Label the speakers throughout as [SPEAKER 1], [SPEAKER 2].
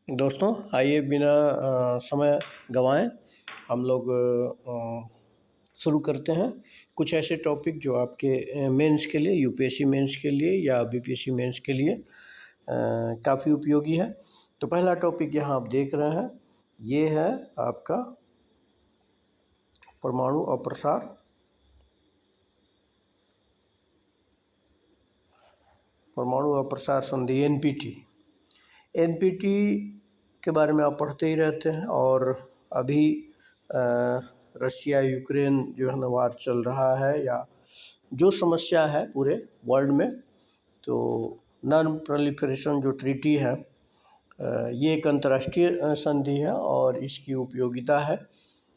[SPEAKER 1] दोस्तों आइए बिना समय गंवाए हम लोग शुरू करते हैं। कुछ ऐसे टॉपिक जो आपके मेंस के लिए, यूपीएससी मेंस के लिए या बीपीएससी मेंस के लिए काफ़ी उपयोगी है। तो पहला टॉपिक यहाँ आप देख रहे हैं, ये है आपका परमाणु अप्रसार संधि एनपीटी के बारे में आप पढ़ते ही रहते हैं। और अभी रशिया यूक्रेन जो है ना वार चल रहा है, या जो समस्या है पूरे वर्ल्ड में, तो नॉन प्रोलिफरेशन जो ट्रीटी है ये एक अंतर्राष्ट्रीय संधि है और इसकी उपयोगिता है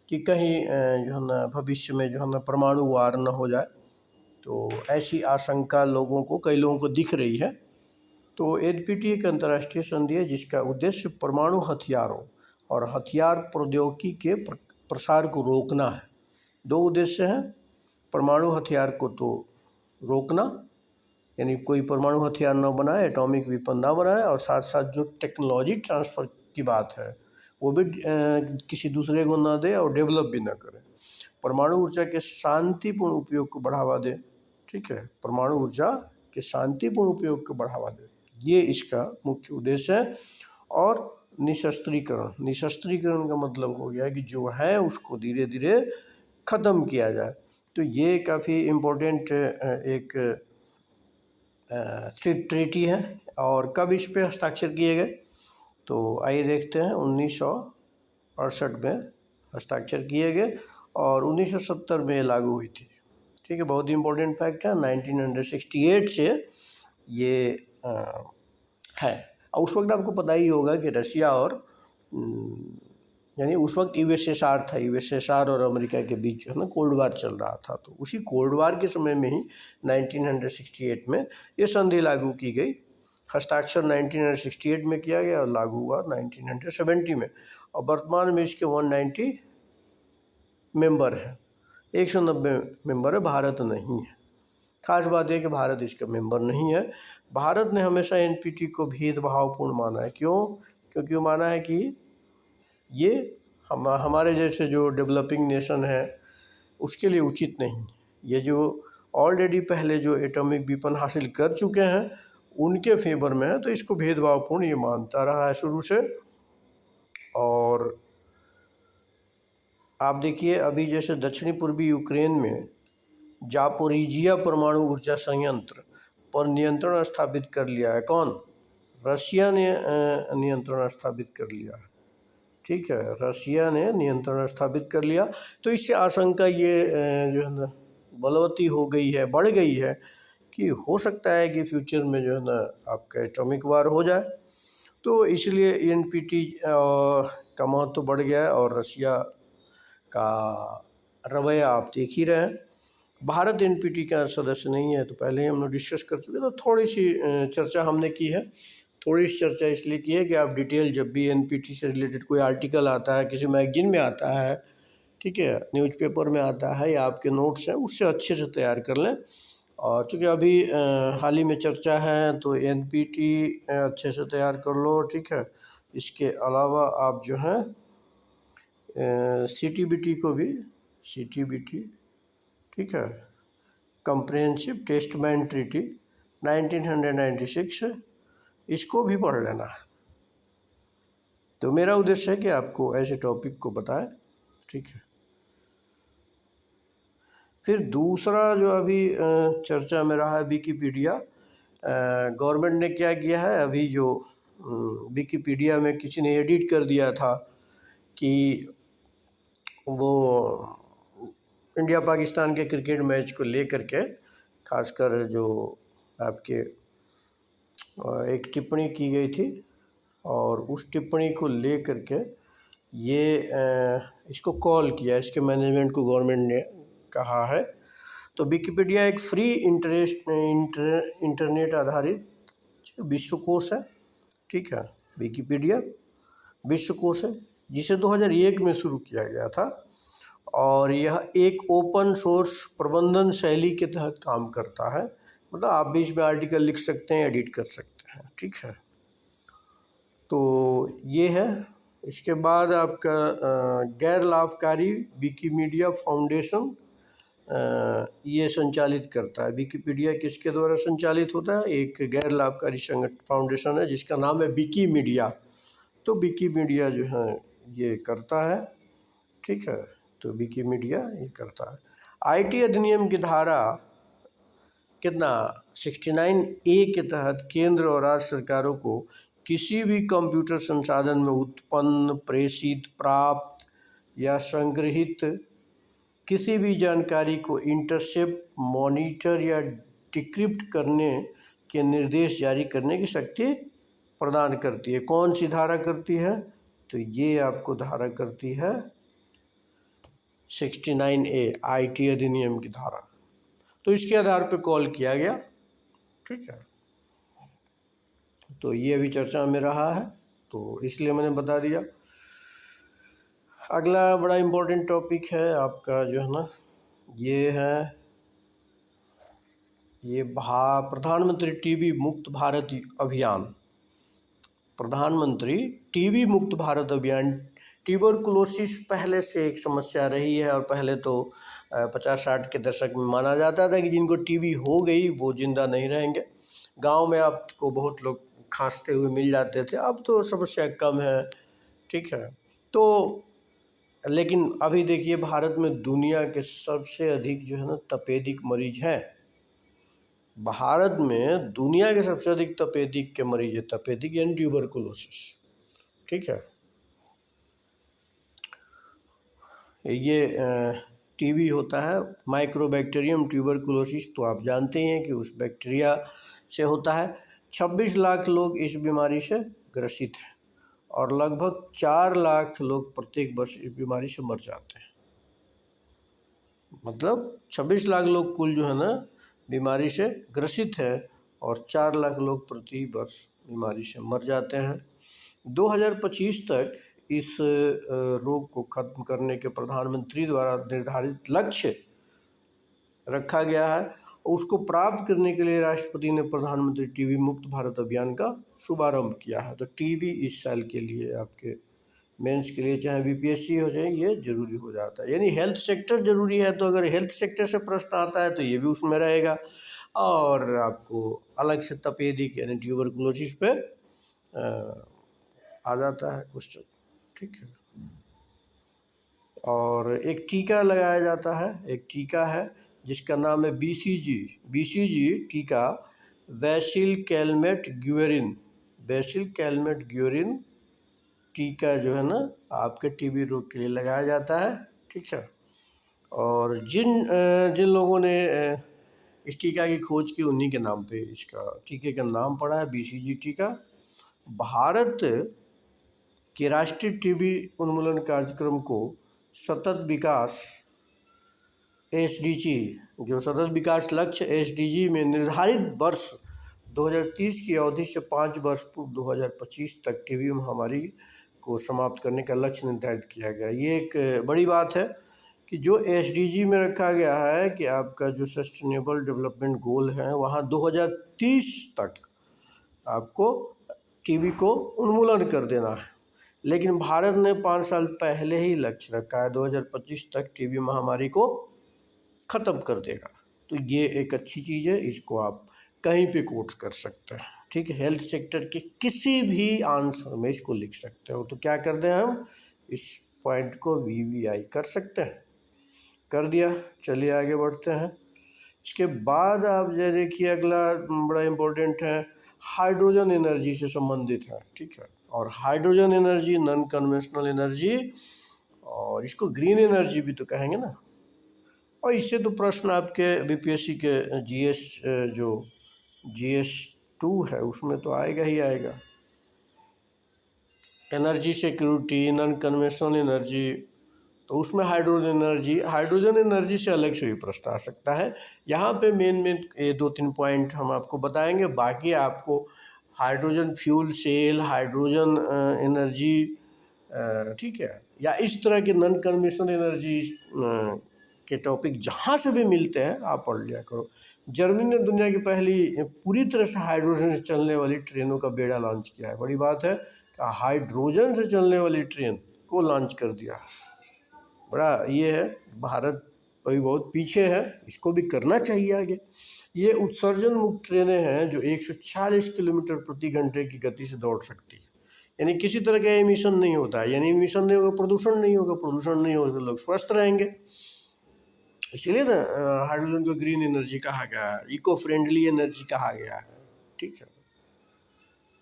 [SPEAKER 1] कि कहीं जो है ना भविष्य में जो है ना परमाणु वार न हो जाए। तो ऐसी आशंका कई लोगों को दिख रही है। तो एनपीटी एक अंतर्राष्ट्रीय संधि है जिसका उद्देश्य परमाणु हथियारों और हथियार प्रौद्योगिकी के प्रसार को रोकना है। दो उद्देश्य हैं, परमाणु हथियार को तो रोकना, यानी कोई परमाणु हथियार न बनाए, एटॉमिक वेपन ना बनाए, और साथ साथ जो टेक्नोलॉजी ट्रांसफ़र की बात है वो भी किसी दूसरे को ना दे और डेवलप भी ना करे। परमाणु ऊर्जा के शांतिपूर्ण उपयोग को बढ़ावा दे। ठीक है, परमाणु ऊर्जा के शांतिपूर्ण उपयोग को बढ़ावा दे, ये इसका मुख्य उद्देश्य है। और निशस्त्रीकरण का मतलब हो गया कि जो है उसको धीरे धीरे ख़त्म किया जाए। तो ये काफ़ी इम्पोर्टेंट एक ट्रीटी है। और कब इस पे हस्ताक्षर किए गए, तो आइए देखते हैं। 1968 में हस्ताक्षर किए गए और 1970 में लागू हुई थी। ठीक है, बहुत ही इम्पोर्टेंट फैक्ट है। 1968 से ये है। और उस वक्त आपको पता ही होगा कि रशिया और यानी उस वक्त यूएसएसआर था, यूएसएसआर और अमेरिका के बीच जो है ना कोल्ड वार चल रहा था। तो उसी कोल्ड वार के समय में ही 1968 में ये संधि लागू की गई। हस्ताक्षर 1968 में किया गया और लागू हुआ 1970 में। और वर्तमान में इसके 190 मेंबर हैं, 190 मेंबर है, भारत नहीं है। खास बात है कि भारत इसका मेंबर नहीं है। भारत ने हमेशा एनपीटी को भेदभावपूर्ण माना है। क्यों? क्योंकि वो माना है कि ये हमारे जैसे जो डेवलपिंग नेशन है उसके लिए उचित नहीं। ये जो ऑलरेडी पहले जो एटॉमिक वेपन हासिल कर चुके हैं उनके फेवर में है, तो इसको भेदभावपूर्ण ये मानता रहा है शुरू से। और आप देखिए, अभी जैसे दक्षिणी पूर्वी यूक्रेन में जापोरिजिया परमाणु ऊर्जा संयंत्र पर नियंत्रण स्थापित कर लिया है। कौन? रशिया ने नियंत्रण स्थापित कर लिया है। ठीक है, रशिया ने नियंत्रण स्थापित कर लिया। तो इससे आशंका ये जो है ना बलवती हो गई है, बढ़ गई है कि हो सकता है कि फ्यूचर में जो है ना आपका एटॉमिक वार हो जाए। तो इसलिए एनपीटी का महत्व बढ़ गया है। और रशिया का रवैया आप देख ही रहे हैं। भारत एनपीटी का सदस्य नहीं है, तो पहले ही हम लोग डिस्कस कर चुके, तो थोड़ी सी चर्चा हमने की है। थोड़ी सी चर्चा इसलिए की है कि आप डिटेल जब भी एनपीटी से रिलेटेड कोई आर्टिकल आता है, किसी मैगजीन में आता है, ठीक है, न्यूज़पेपर में आता है, या आपके नोट्स हैं, उससे अच्छे से तैयार कर लें। और चूँकि अभी हाल ही में चर्चा है तो एनपीटी अच्छे से तैयार कर लो। ठीक है, इसके अलावा आप जो है सीटीबीटी को भी, सीटीबीटी, ठीक है, कंप्रिहेंसिव टेस्टमेंट ट्रीटी 1996, इसको भी पढ़ लेना है। तो मेरा उद्देश्य है कि आपको ऐसे टॉपिक को बताएं। ठीक है, फिर दूसरा जो अभी चर्चा में रहा है विकिपीडिया। गवर्नमेंट ने क्या किया है, अभी जो विकिपीडिया में किसी ने एडिट कर दिया था कि वो इंडिया पाकिस्तान के क्रिकेट मैच को लेकर के, खासकर जो आपके एक टिप्पणी की गई थी, और उस टिप्पणी को लेकर के ये इसको कॉल किया, इसके मैनेजमेंट को गवर्नमेंट ने कहा है। तो विकिपीडिया एक फ्री इंटरनेट आधारित विश्वकोश है। ठीक है, विकिपीडिया विश्वकोश है जिसे 2001 में शुरू किया गया था, और यह एक ओपन सोर्स प्रबंधन शैली के तहत काम करता है। मतलब आप भी इसमें आर्टिकल लिख सकते हैं, एडिट कर सकते हैं। ठीक है, तो ये है। इसके बाद आपका गैर लाभकारी विकिमीडिया फाउंडेशन ये संचालित करता है। विकिपीडिया किसके द्वारा संचालित होता है? एक गैर लाभकारी संगठन फाउंडेशन है जिसका नाम है विकिमीडिया। तो विकिमीडिया जो है ये करता है, ठीक है। तो विकिमीडिया ये करता है। आईटी अधिनियम की धारा कितना 69A के तहत केंद्र और राज्य सरकारों को किसी भी कंप्यूटर संसाधन में उत्पन्न, प्रेषित, प्राप्त या संग्रहित किसी भी जानकारी को इंटरसेप्ट, मॉनिटर या डिक्रिप्ट करने के निर्देश जारी करने की शक्ति प्रदान करती है। कौन सी धारा करती है? तो ये आपको धारा करती है 69A आईटी अधिनियम की धारा। तो इसके आधार पर कॉल किया गया, ठीक है। तो ये अभी चर्चा में रहा है, तो इसलिए मैंने बता दिया। अगला बड़ा इम्पोर्टेंट टॉपिक है आपका जो है ना, ये है ये प्रधानमंत्री टीबी मुक्त भारत अभियान। प्रधानमंत्री टीबी मुक्त भारत अभियान। ट्यूबरकुलोसिस पहले से एक समस्या रही है और पहले तो 50-60 के दशक में माना जाता था कि जिनको टीबी हो गई वो जिंदा नहीं रहेंगे। गांव में आपको बहुत लोग खांसते हुए मिल जाते थे, अब तो समस्या कम है, ठीक है। तो लेकिन अभी देखिए भारत में दुनिया के सबसे अधिक जो है ना तपेदिक मरीज हैं। भारत में दुनिया के सबसे अधिक तपेदिक के मरीज है। तपेदिक यानी ट्यूबरकुलोसिस, ठीक है। ये टीबी होता है माइक्रोबैक्टीरियम ट्यूबरकुलोसिस, तो आप जानते हैं कि उस बैक्टीरिया से होता है। 26 लाख लोग इस बीमारी से ग्रसित हैं और लगभग 4 लाख लोग प्रत्येक वर्ष इस बीमारी से मर जाते हैं। मतलब 26 लाख लोग कुल जो है ना बीमारी से ग्रसित है और 4 लाख लोग प्रति वर्ष बीमारी से मर जाते हैं। 2025 तक इस रोग को खत्म करने के प्रधानमंत्री द्वारा निर्धारित लक्ष्य रखा गया है। उसको प्राप्त करने के लिए राष्ट्रपति ने प्रधानमंत्री टीबी मुक्त भारत अभियान का शुभारंभ किया है। तो टीबी इस साल के लिए आपके मेंस के लिए चाहे बीपीएससी हो जाए ये जरूरी हो जाता है, यानी हेल्थ सेक्टर जरूरी है। तो अगर हेल्थ सेक्टर से प्रश्न आता है तो ये भी उसमें रहेगा। और आपको अलग से तपेदिक यानी ट्यूबरकुलोसिस पे आ जाता है क्वेश्चन, ठीक है। और एक टीका लगाया जाता है, एक टीका है जिसका नाम है बीसीजी टीका, बैसिल कैलमेट ग्यूरिन। बैसिल कैलमेट ग्यूरिन टीका जो है ना आपके टीबी रोग के लिए लगाया जाता है, ठीक है। और जिन लोगों ने इस टीका की खोज की उन्हीं के नाम पे इसका टीके का नाम पड़ा है बीसीजी टीका। भारत के राष्ट्रीय टीबी उन्मूलन कार्यक्रम को सतत विकास एसडीजी, जो सतत विकास लक्ष्य एसडीजी में निर्धारित वर्ष 2030 की अवधि से 5 वर्ष पूर्व 2025 तक टीबी महामारी को समाप्त करने का लक्ष्य निर्धारित किया गया। ये एक बड़ी बात है कि जो एसडीजी में रखा गया है कि आपका जो सस्टेनेबल डेवलपमेंट गोल है वहाँ 2030 तक आपको टीबी को उन्मूलन कर देना है। लेकिन भारत ने 5 साल पहले ही लक्ष्य रखा है 2025 तक टीबी महामारी को ख़त्म कर देगा। तो ये एक अच्छी चीज़ है, इसको आप कहीं पे कोट कर सकते हैं, ठीक है। हेल्थ सेक्टर के किसी भी आंसर में इसको लिख सकते हो। तो क्या कर दें हम इस पॉइंट को वीवीआई कर सकते हैं, कर दिया। चलिए आगे बढ़ते हैं। इसके बाद आप ये देखिए अगला बड़ा इम्पोर्टेंट है, हाइड्रोजन एनर्जी से संबंधित है, ठीक है। और hydrogen energy non conventional energy, और इसको ग्रीन एनर्जी भी तो कहेंगे ना। और इससे तो प्रश्न आपके बीपीएससी के जो GS2 है उसमें तो आएगा ही आएगा। Energy security, non conventional energy, तो उसमें हाइड्रोजन एनर्जी से अलग से भी प्रश्न आ सकता है। यहाँ पे मेन ये 2-3 पॉइंट हम आपको बताएंगे। बाकी आपको hydrogen fuel cell, hydrogen energy, ठीक है, या इस तरह के नॉन कन्वेंशनल एनर्जी के टॉपिक जहाँ से भी मिलते हैं आप पढ़ लिया करो। जर्मनी ने दुनिया की पहली पूरी तरह से हाइड्रोजन से चलने वाली ट्रेनों का बेड़ा लॉन्च किया है, बड़ी बात है। हाइड्रोजन से चलने वाली ट्रेन को लॉन्च कर दिया। बड़ा ये है, भारत अभी बहुत पीछे है, इसको भी करना चाहिए आगे। ये उत्सर्जन मुक्त ट्रेनें हैं जो 140 किलोमीटर प्रति घंटे की गति से दौड़ सकती है, यानी किसी तरह का एमिशन नहीं होता है, यानी एमिशन नहीं होगा प्रदूषण नहीं होगा, प्रदूषण नहीं होगा तो लोग स्वस्थ रहेंगे। इसलिए ना हाइड्रोजन को ग्रीन एनर्जी कहा गया है, इको फ्रेंडली एनर्जी कहा गया है। ठीक है,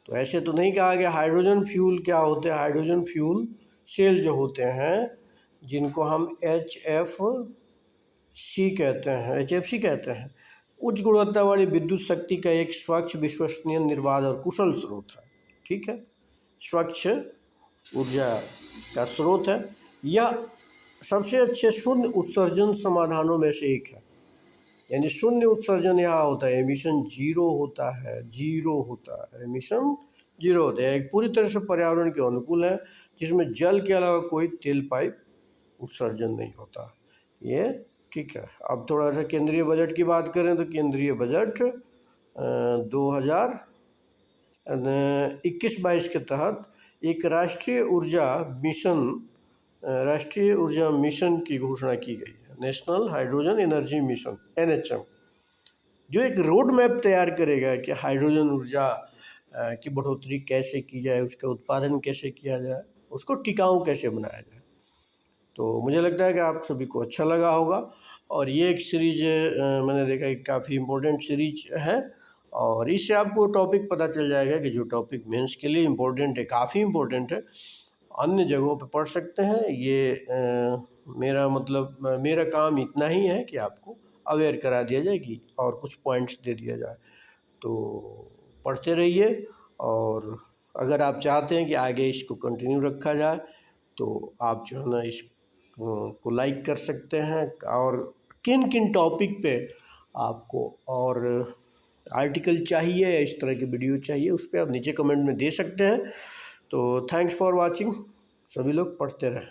[SPEAKER 1] तो ऐसे तो नहीं कहा गया। हाइड्रोजन फ्यूल क्या होते हैं? हाइड्रोजन फ्यूल सेल जो होते हैं, जिनको हम HFC कहते हैं, HFC कहते हैं, उच्च गुणवत्ता वाली विद्युत शक्ति का एक स्वच्छ, विश्वसनीय, निर्बाध और कुशल स्रोत है। ठीक है, स्वच्छ ऊर्जा का स्रोत है। यह सबसे अच्छे शून्य उत्सर्जन समाधानों में से एक है, यानी शून्य उत्सर्जन यहाँ होता है, एमिशन जीरो होता है, जीरो होता है, एमिशन जीरो होता है। एक पूरी तरह से पर्यावरण के अनुकूल है, जिसमें जल के अलावा कोई तेल पाइप उत्सर्जन नहीं होता। ये ठीक है। अब थोड़ा सा केंद्रीय बजट की बात करें तो केंद्रीय बजट 2021-22 के तहत एक राष्ट्रीय ऊर्जा मिशन की घोषणा की गई है, national hydrogen energy mission NHM, जो एक रोड मैप तैयार करेगा कि हाइड्रोजन ऊर्जा की बढ़ोतरी कैसे की जाए, उसका उत्पादन कैसे किया जाए, उसको टिकाऊ कैसे बनाया जाए। तो मुझे लगता है कि आप सभी को अच्छा लगा होगा, और ये एक सीरीज मैंने देखा कि काफ़ी इम्पोर्टेंट सीरीज है, और इससे आपको टॉपिक पता चल जाएगा कि जो टॉपिक मेंस के लिए इम्पोर्टेंट है, काफ़ी इम्पोर्टेंट है, अन्य जगहों पे पढ़ सकते हैं। ये मेरा काम इतना ही है कि आपको अवेयर करा दिया जाए कि और कुछ पॉइंट्स दे दिया जाए। तो पढ़ते रहिए, और अगर आप चाहते हैं कि आगे इसको कंटिन्यू रखा जाए तो आप जो है ना इस को लाइक कर सकते हैं, और किन किन टॉपिक पे आपको और आर्टिकल चाहिए या इस तरह की वीडियो चाहिए, उस पर आप नीचे कमेंट में दे सकते हैं। तो थैंक्स फॉर वाचिंग, सभी लोग पढ़ते रहें।